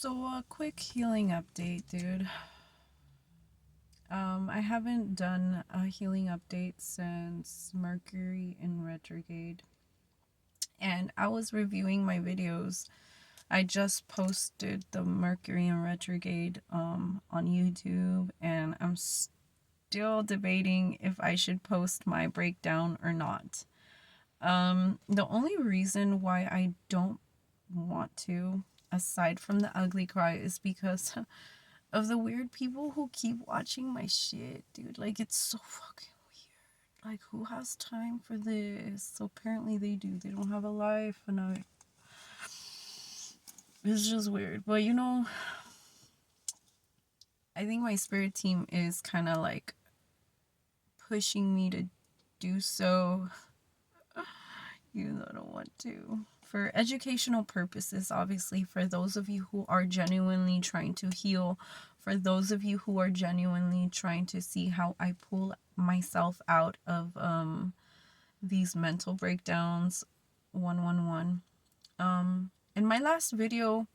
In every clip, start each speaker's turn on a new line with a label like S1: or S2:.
S1: So a quick healing update, dude. I haven't done a healing update since Mercury in retrograde. And I was reviewing my videos. I just posted the Mercury in retrograde on YouTube, and I'm still debating if I should post my breakdown or not. The only reason why I don't want to, aside from the ugly cry, is because of the weird people who keep watching my shit, dude. Like, it's so fucking weird. Like, who has time for this? So apparently they do. They don't have a life, and it's just weird. But I think my spirit team is kind of like pushing me to do so, even though I don't want to. For educational purposes, obviously, for those of you who are genuinely trying to heal, for those of you who are genuinely trying to see how I pull myself out of these mental breakdowns, 111. In my last video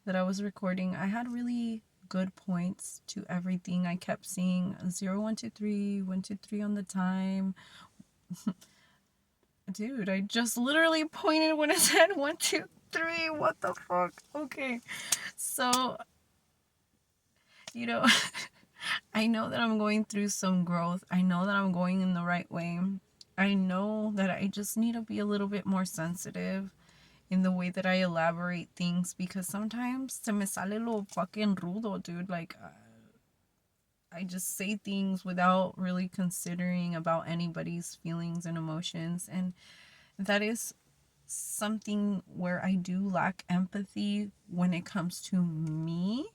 S1: that I was recording, I had really good points to everything. I kept seeing 0, 1, 2, 3, 1, 2, 3 on the time. Dude, I just literally pointed when it said 1, 2, 3. What the fuck? Okay. So, I know that I'm going through some growth. I know that I'm going in the right way. I know that I just need to be a little bit more sensitive in the way that I elaborate things, because sometimes se me sale lo fucking rudo, dude. Like, I just say things without really considering about anybody's feelings and emotions, and that is something where I do lack empathy when it comes to me.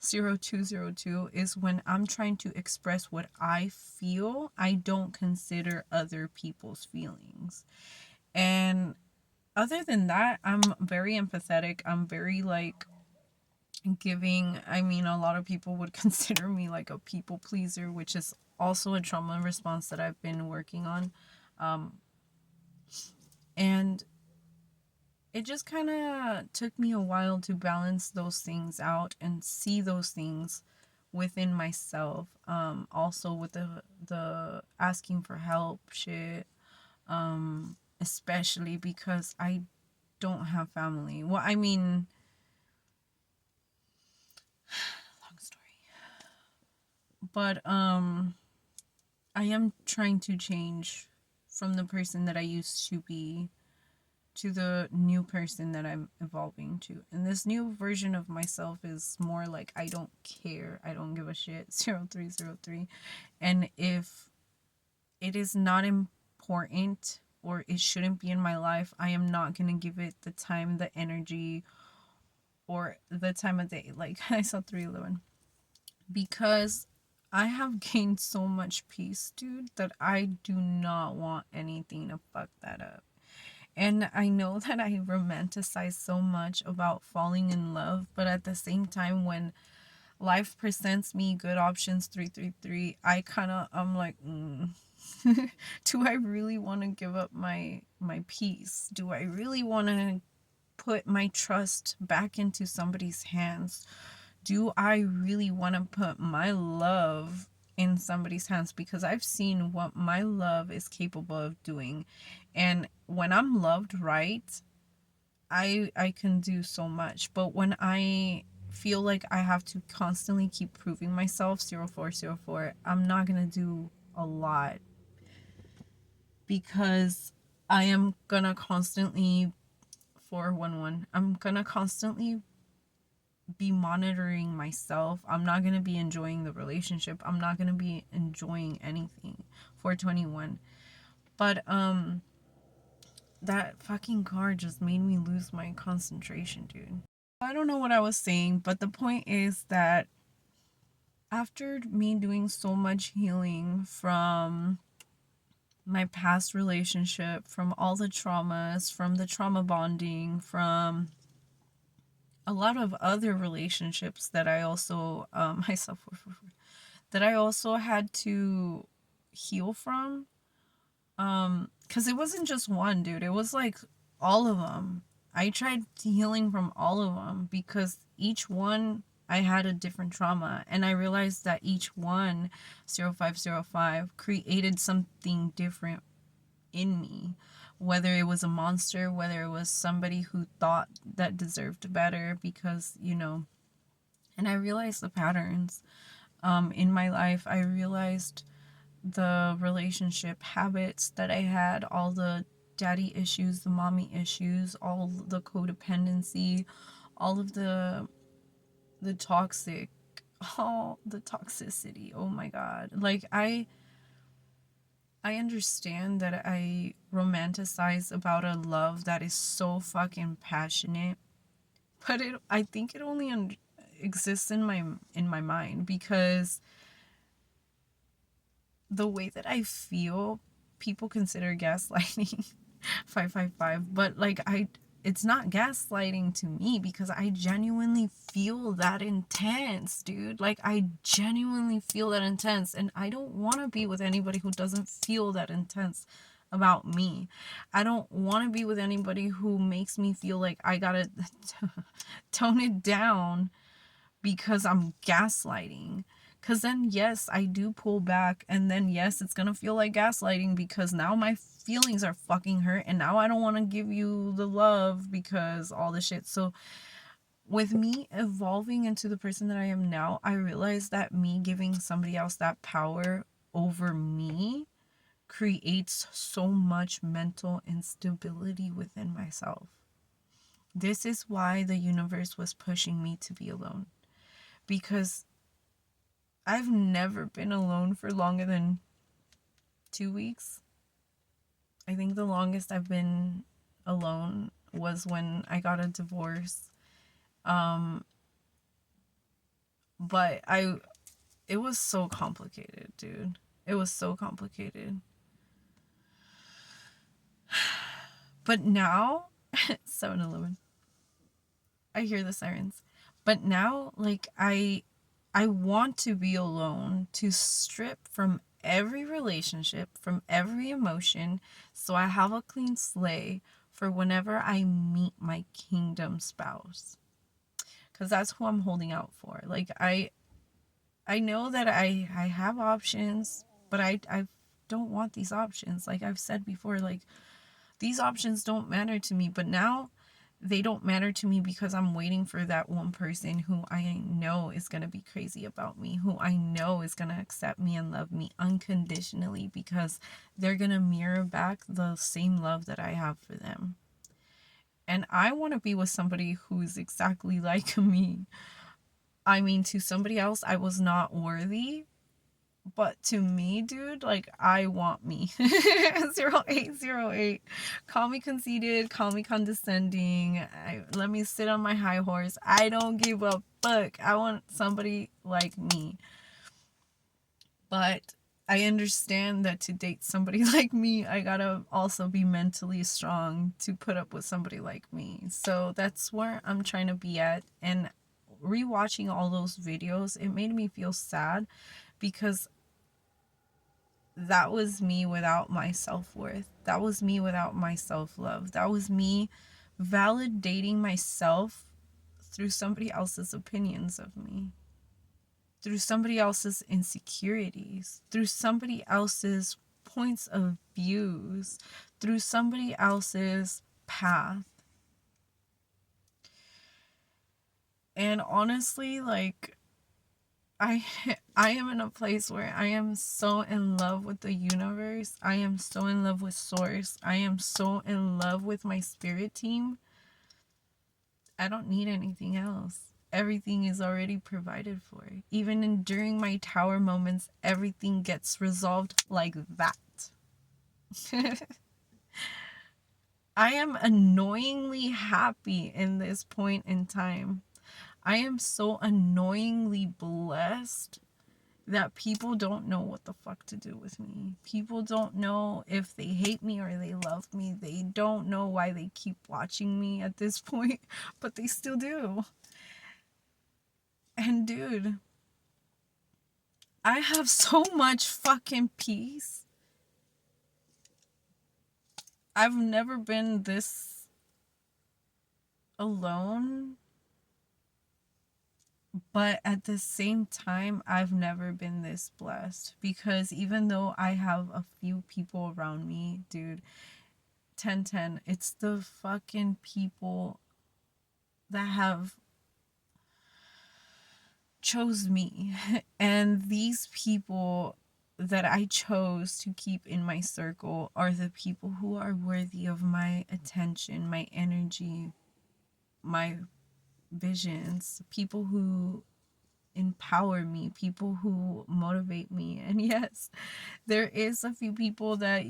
S1: 0202 is when I'm trying to express what I feel, I don't consider other people's feelings. And other than that, I'm very empathetic. I'm very like giving. I mean, a lot of people would consider me like a people pleaser, which is also a trauma response that I've been working on. And it just kind of took me a while to balance those things out and see those things within myself. Also with the asking for help shit. Especially because I don't have family. Well, I mean, long story. But I am trying to change from the person that I used to be to the new person that I'm evolving to. And this new version of myself is more like, I don't care. I don't give a shit. 0303. And if it is not important or it shouldn't be in my life, I am not going to give it the time, the energy, or the time of day. Like, I saw 311. Because I have gained so much peace, dude, that I do not want anything to fuck that up. And I know that I romanticize so much about falling in love, but at the same time, when life presents me good options 333, I'm like, do I really want to give up my peace? Do I really want to put my trust back into somebody's hands? Do I really want to put my love in somebody's hands? Because I've seen what my love is capable of doing. And when I'm loved right, I can do so much. But when I feel like I have to constantly keep proving myself, 0404, I'm not going to do a lot, because I am going to constantly 411. I'm going to constantly be monitoring myself. I'm not going to be enjoying the relationship. I'm not going to be enjoying anything. 421. But that fucking car just made me lose my concentration, dude. I don't know what I was saying, but the point is that after me doing so much healing from my past relationship, from all the traumas, from the trauma bonding, from a lot of other relationships that I also myself that I also had to heal from, because it wasn't just one, dude. It was like all of them. I tried healing from all of them because each one I had a different trauma, and I realized that each one 0505 created something different in me, whether it was a monster, whether it was somebody who thought that deserved better, because and I realized the patterns in my life. I realized the relationship habits that I had, all the daddy issues, the mommy issues, all the codependency, all of the toxic, all the toxicity. Oh my god. Like I understand that I romanticize about a love that is so fucking passionate, but I think it only exists in my mind, because the way that I feel, people consider gaslighting 555, but like it's not gaslighting to me, because I genuinely feel that intense, dude. Like I genuinely feel that intense, and I don't want to be with anybody who doesn't feel that intense about me. I don't want to be with anybody who makes me feel like I gotta tone it down because I'm gaslighting. Because then, yes, I do pull back, and then, yes, it's gonna feel like gaslighting, because now my feelings are fucking hurt, and now I don't want to give you the love because all the shit. So, with me evolving into the person that I am now, I realized that me giving somebody else that power over me creates so much mental instability within myself. This is why the universe was pushing me to be alone, because I've never been alone for longer than 2 weeks. I think the longest I've been alone was when I got a divorce. But it was so complicated, dude. It was so complicated. But now, 7-Eleven. I hear the sirens. But now, like, I want to be alone, to strip from every relationship, from every emotion, so I have a clean slate for whenever I meet my kingdom spouse. Because that's who I'm holding out for. Like, I know that I have options, but I don't want these options. Like I've said before, like, these options don't matter to me, but now they don't matter to me because I'm waiting for that one person who I know is going to be crazy about me, who I know is going to accept me and love me unconditionally, because they're going to mirror back the same love that I have for them. And I want to be with somebody who's exactly like me. I mean, to somebody else, I was not worthy. But to me, dude, like, I want me. 0808. Call me conceited, call me condescending. Let me sit on my high horse. I don't give a fuck. I want somebody like me. But I understand that to date somebody like me, I gotta also be mentally strong to put up with somebody like me. So that's where I'm trying to be at. And rewatching all those videos, it made me feel sad, because that was me without my self-worth. That was me without my self-love. That was me validating myself through somebody else's opinions of me, through somebody else's insecurities, through somebody else's points of views, through somebody else's path. And honestly, like, I am in a place where I am so in love with the universe. I am so in love with Source. I am so in love with my spirit team. I don't need anything else. Everything is already provided for. Even during my tower moments, everything gets resolved like that. I am annoyingly happy in this point in time. I am so annoyingly blessed that people don't know what the fuck to do with me. People don't know if they hate me or they love me. They don't know why they keep watching me at this point, but they still do. And dude, I have so much fucking peace. I've never been this alone, but at the same time, I've never been this blessed, because even though I have a few people around me, dude, 10/10, it's the fucking people that have chose me. And these people that I chose to keep in my circle are the people who are worthy of my attention, my energy, my visions, people who empower me, people who motivate me. And yes, there is a few people that,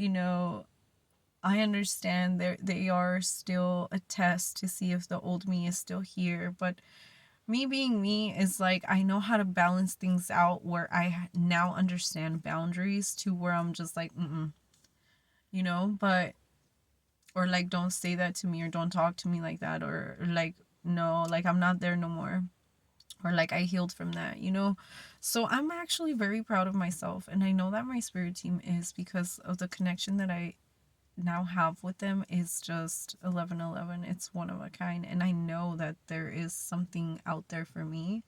S1: I understand they are still a test to see if the old me is still here, but me being me is like, I know how to balance things out where I now understand boundaries to where I'm just like, but, or like, don't say that to me, or don't talk to me like that, or like, no, like, I'm not there no more, or like, I healed from that. So I'm actually very proud of myself, and I know that my spirit team is, because of the connection that I now have with them is just 1111. It's one of a kind, and I know that there is something out there for me.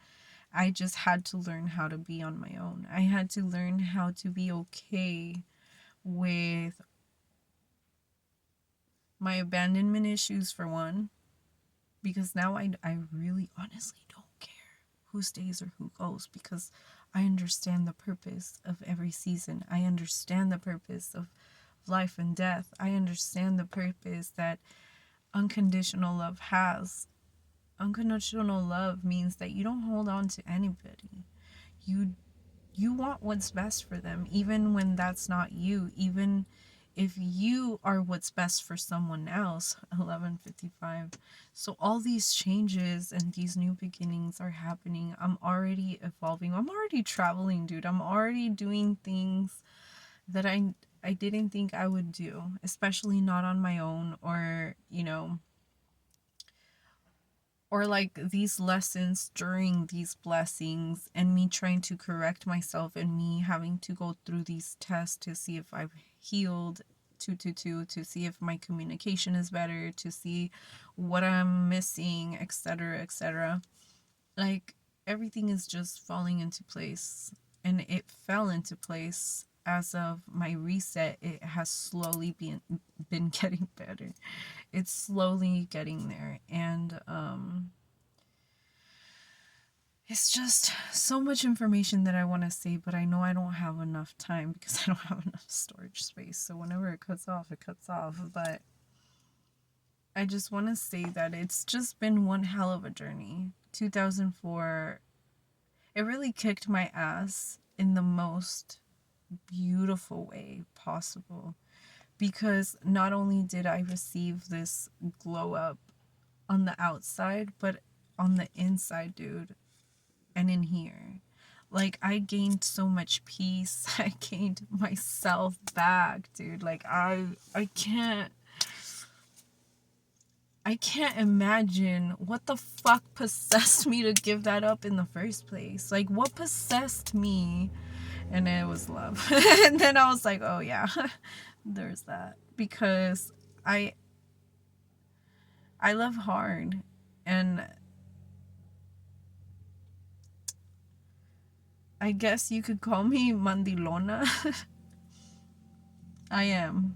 S1: I just had to learn how to be on my own. I had to learn how to be okay with my abandonment issues, for one, because now I really honestly don't care who stays or who goes, because I understand the purpose of every season. I understand the purpose of life and death. I understand the purpose that unconditional love has. Unconditional love means that you don't hold on to anybody. You want what's best for them, even when that's not you, even if you are what's best for someone else. 11:55. So all these changes and these new beginnings are happening. I'm already evolving. I'm already traveling, dude. I'm already doing things that I didn't think I would do, especially not on my own, or like these lessons during these blessings, and me trying to correct myself, and me having to go through these tests to see if I've healed, to see if my communication is better, to see what I'm missing, etc., etc. Like, everything is just falling into place, and it fell into place as of my reset. It has slowly been getting better. It's slowly getting there, and it's just so much information that I want to say, but I know I don't have enough time, because I don't have enough storage space. So whenever it cuts off, it cuts off. But I just want to say that it's just been one hell of a journey. 2004, it really kicked my ass in the most beautiful way possible, because not only did I receive this glow up on the outside, but on the inside, dude, and in here. Like, I gained so much peace. I gained myself back, dude. Like, I can't imagine what the fuck possessed me to give that up in the first place. Like, what possessed me? And it was love. And then I was like, oh yeah, there's that. Because I love hard, and I guess you could call me mandilona. I am,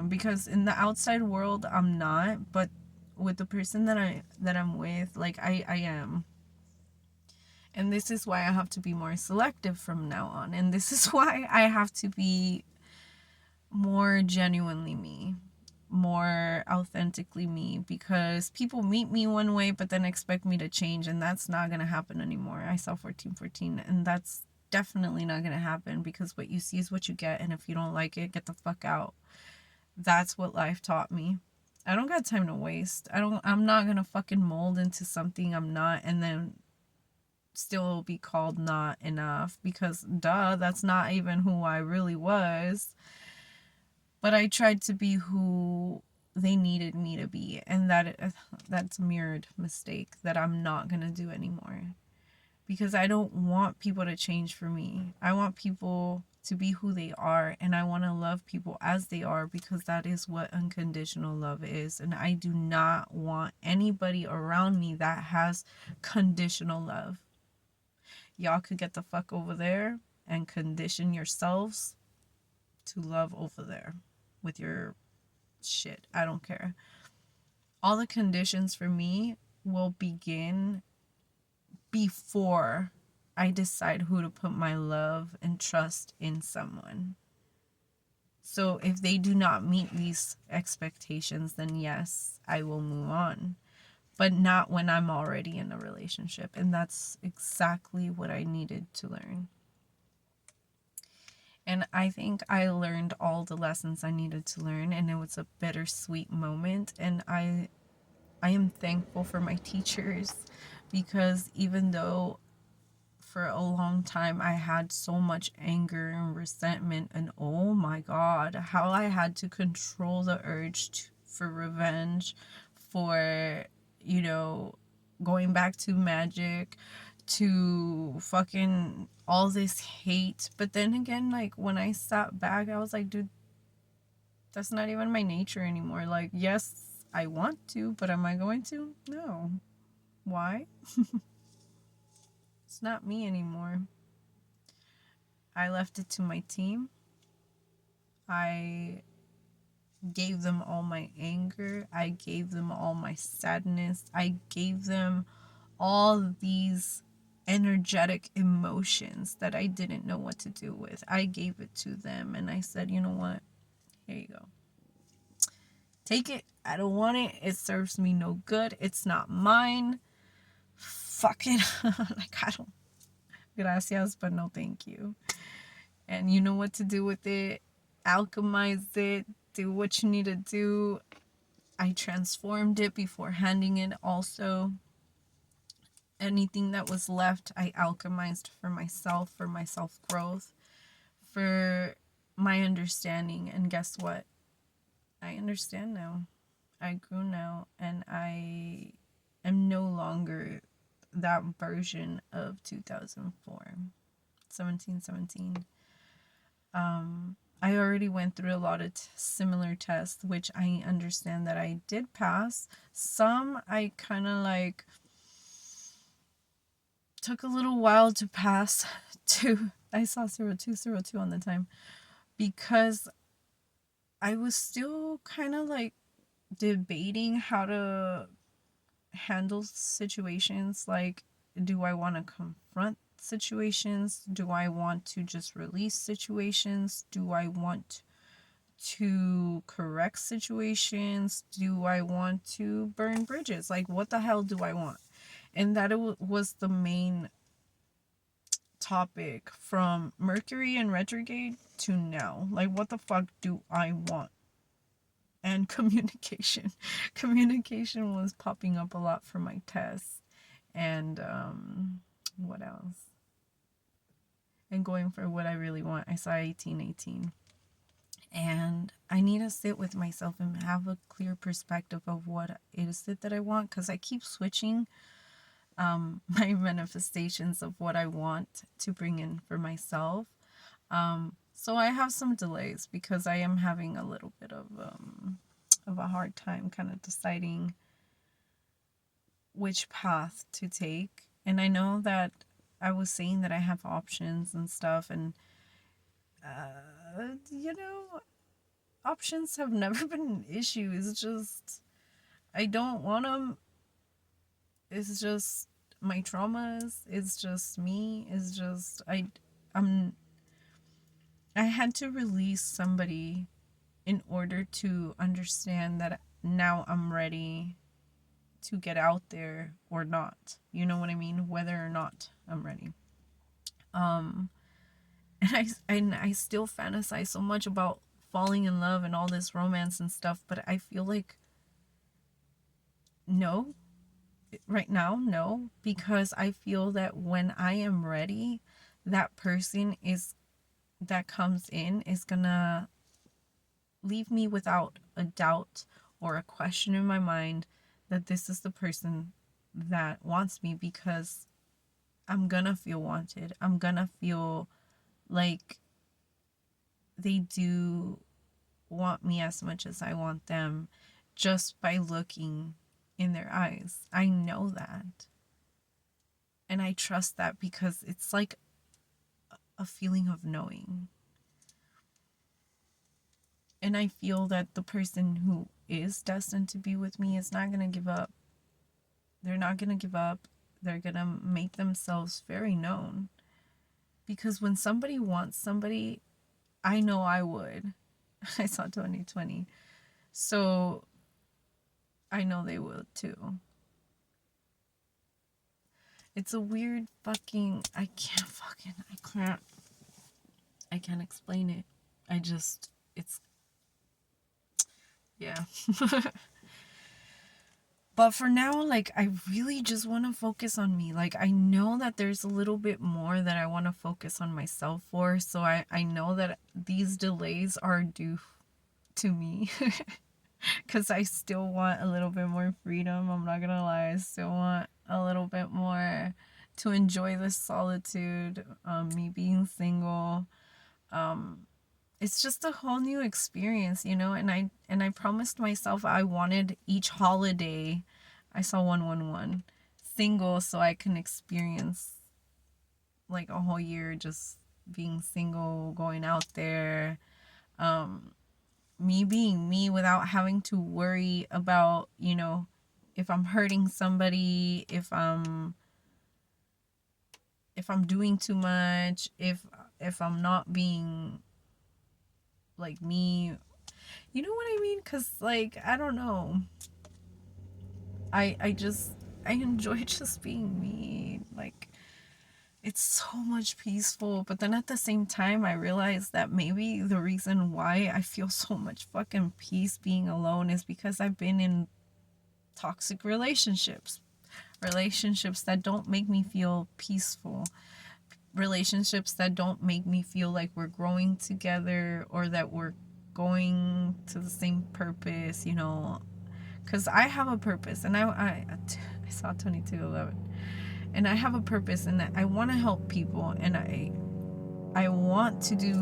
S1: because in the outside world I'm not, but with the person that I'm with, like, I am. And this is why I have to be more selective from now on, and this is why I have to be more genuinely me, more authentically me, because people meet me one way but then expect me to change, and that's not gonna happen anymore. I saw 1414, and that's definitely not gonna happen, because what you see is what you get, and if you don't like it, get the fuck out. That's what life taught me. I don't got time to waste. I'm not gonna fucking mold into something I'm not, and then still be called not enough, because duh, that's not even who I really was. But I tried to be who they needed me to be, and that's a mirrored mistake that I'm not gonna do anymore, because I don't want people to change for me. I want people to be who they are, and I want to love people as they are, because that is what unconditional love is. And I do not want anybody around me that has conditional love. Y'all could get the fuck over there and condition yourselves to love over there with your shit. I don't care. All the conditions for me will begin before I decide who to put my love and trust in someone. So if they do not meet these expectations, then yes, I will move on. But not when I'm already in a relationship. And that's exactly what I needed to learn. And I think I learned all the lessons I needed to learn, and it was a bittersweet moment. And I am thankful for my teachers, because even though for a long time I had so much anger and resentment, and oh my god, how I had to control the urge for revenge, for, you know, going back to magic, to fucking all this hate. But then again, like, when I sat back, I was like, dude, that's not even my nature anymore. Like, yes, I want to, but am I going to? No. Why? It's not me anymore. I left it to my team. I gave them all my anger. I gave them all my sadness. I gave them all these energetic emotions that I didn't know what to do with. I gave it to them, and I said, you know what? Here you go. Take it. I don't want it. It serves me no good. It's not mine. Fuck it. Like, I don't. Gracias, but no thank you. And you know what to do with it. Alchemize it. Do what you need to do. I transformed it before handing it also. Anything that was left, I alchemized for my self-growth, for my understanding. And guess what? I understand now. I grew now, and I am no longer that version of 2004. 1717. I already went through a lot of similar tests, which I understand that I did pass. Some I kind of like took a little while to pass to. I saw 0202 on the time, because I was still kind of like debating how to handle situations. Like, do I want to confront situations? Do I want to just release situations? Do I want to correct situations? Do I want to burn bridges? Like, what the hell do I want? And that was the main topic from Mercury in retrograde to now. Like, what the fuck do I want? And communication. Communication was popping up a lot for my tests. And what else? And going for what I really want. I saw 1818. And I need to sit with myself and have a clear perspective of what it is that I want, because I keep switching my manifestations of what I want to bring in for myself. So I have some delays, because I am having a little bit of a hard time kind of deciding which path to take. And I know that I was saying that I have options and stuff, and you know, options have never been an issue. It's just I don't want them. It's just my traumas. It's just me. It's just I had to release somebody in order to understand that now I'm ready to get out there or not. You know what I mean? Whether or not I'm ready. And I still fantasize so much about falling in love and all this romance and stuff, but I feel like no. Right now, no, because I feel that when I am ready, that person that comes in is gonna leave me without a doubt or a question in my mind that this is the person that wants me, because I'm gonna feel wanted. I'm gonna feel like they do want me as much as I want them just by looking in their eyes. I know that. And I trust that because it's like a feeling of knowing. And I feel that the person who is destined to be with me is not going to give up. They're not going to give up. They're going to make themselves very known. Because when somebody wants somebody, I know I would. I saw 2020. So I know they will too. It's a weird fucking, I can't explain it. It's, yeah. But for now, like, I really just want to focus on me. Like, I know that there's a little bit more that I want to focus on myself for. So I know that these delays are due to me. Because I still want a little bit more freedom. I'm not going to lie. I still want a little bit more to enjoy this solitude. Me being single. It's just a whole new experience, you know, and I promised myself I wanted each holiday, I saw 111, single, so I can experience like a whole year just being single, going out there, me being me without having to worry about, you know, if I'm hurting somebody, if I'm doing too much, if I'm not being like me. You know what I mean? Because, like, I don't know. I enjoy just being me. Like, it's so much peaceful. But then at the same time, I realize that maybe the reason why I feel so much fucking peace being alone is because I've been in toxic relationships. Relationships that don't make me feel peaceful. Relationships that don't make me feel like we're growing together or that we're going to the same purpose, you know, because I have a purpose, and I saw 2211, and I have a purpose, and I want to help people, and I want to do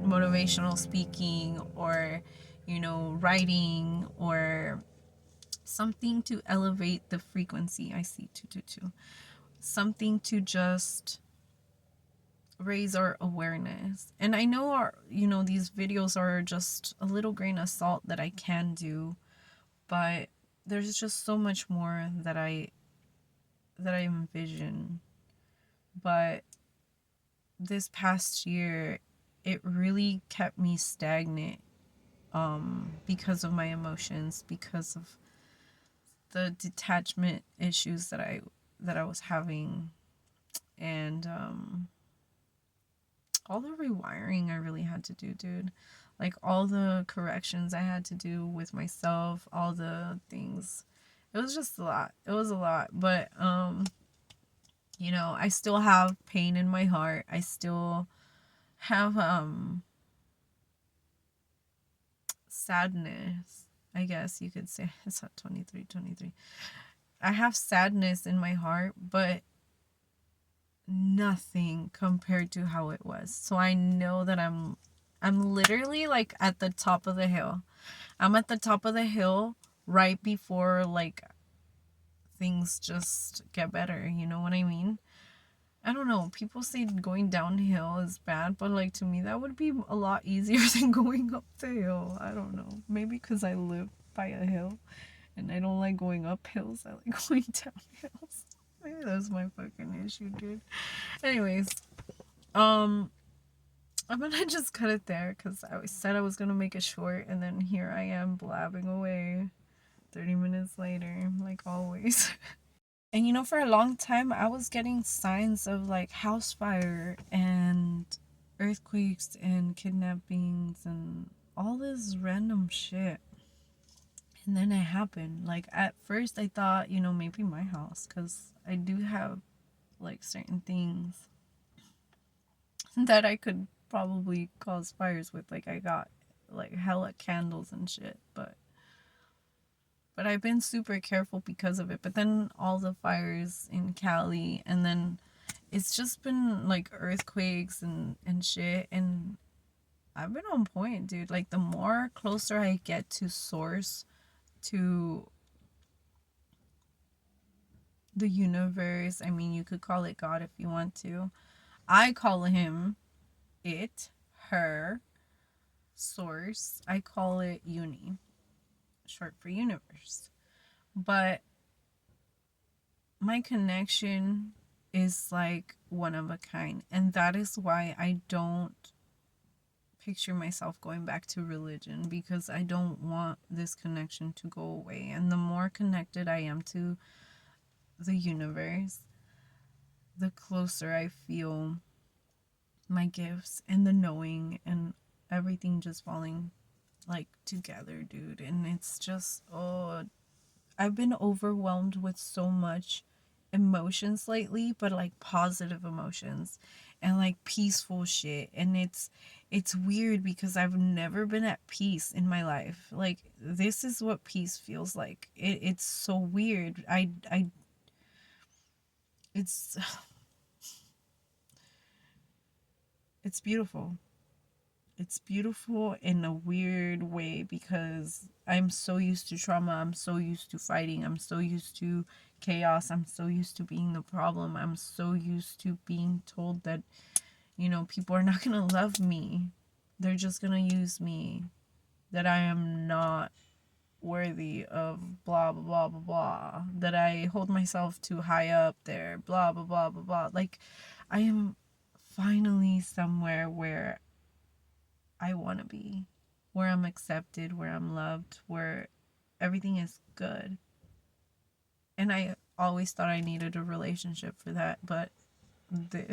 S1: motivational speaking, or, you know, writing, or something to elevate the frequency. I see 222, something to just raise our awareness. And I know our, you know, these videos are just a little grain of salt that I can do, but there's just so much more that I envision. But this past year, it really kept me stagnant, because of my emotions, because of the detachment issues that I was having, and all the rewiring I really had to do, dude. Like, all the corrections I had to do with myself, all the things. It was just a lot. It was a lot. But, you know, I still have pain in my heart. I still have, sadness, I guess you could say. It's not 23. I have sadness in my heart, but nothing compared to how it was. So I know that I'm literally like at the top of the hill. I'm at the top of the hill right before, like, things just get better, you know what I mean? I don't know, people say going downhill is bad, but like, to me that would be a lot easier than going up the hill. I don't know, maybe because I live by a hill and I don't like going up hills. I like going down hills. Maybe that's my fucking issue, dude. Anyways, I'm gonna just cut it there because I said I was gonna make it short, and then here I am blabbing away 30 minutes later, like always. And you know, for a long time, I was getting signs of like house fire and earthquakes and kidnappings and all this random shit. And then it happened. Like, at first, I thought, you know, maybe my house, because I do have like certain things that I could probably cause fires with. Like, I got like hella candles and shit, but But I've been super careful because of it. But then all the fires in Cali, and then it's just been like earthquakes and shit. And I've been on point, dude. Like the more closer I get to source, to the universe, I mean, you could call it God if you want to. I call him it, her, source. I call it uni, short for universe. But my connection is like one of a kind. And that is why I don't picture myself going back to religion, because I don't want this connection to go away. And the more connected I am to the universe, the closer I feel my gifts and the knowing and everything just falling like together, dude. And it's just, oh, I've been overwhelmed with so much emotions lately, but like positive emotions and like peaceful shit. And it's weird because I've never been at peace in my life. Like this is what peace feels like. It's so weird. I it's it's beautiful. It's beautiful in a weird way because I'm so used to trauma. I'm so used to fighting. I'm so used to chaos. I'm so used to being the problem. I'm so used to being told that, people are not going to love me. They're just going to use me. That I am not worthy of blah, blah, blah, blah, blah. That I hold myself too high up there. Blah, blah, blah, blah, blah. Like, I am finally somewhere where I want to be, where I'm accepted, where I'm loved, where everything is good. And I always thought I needed a relationship for that, but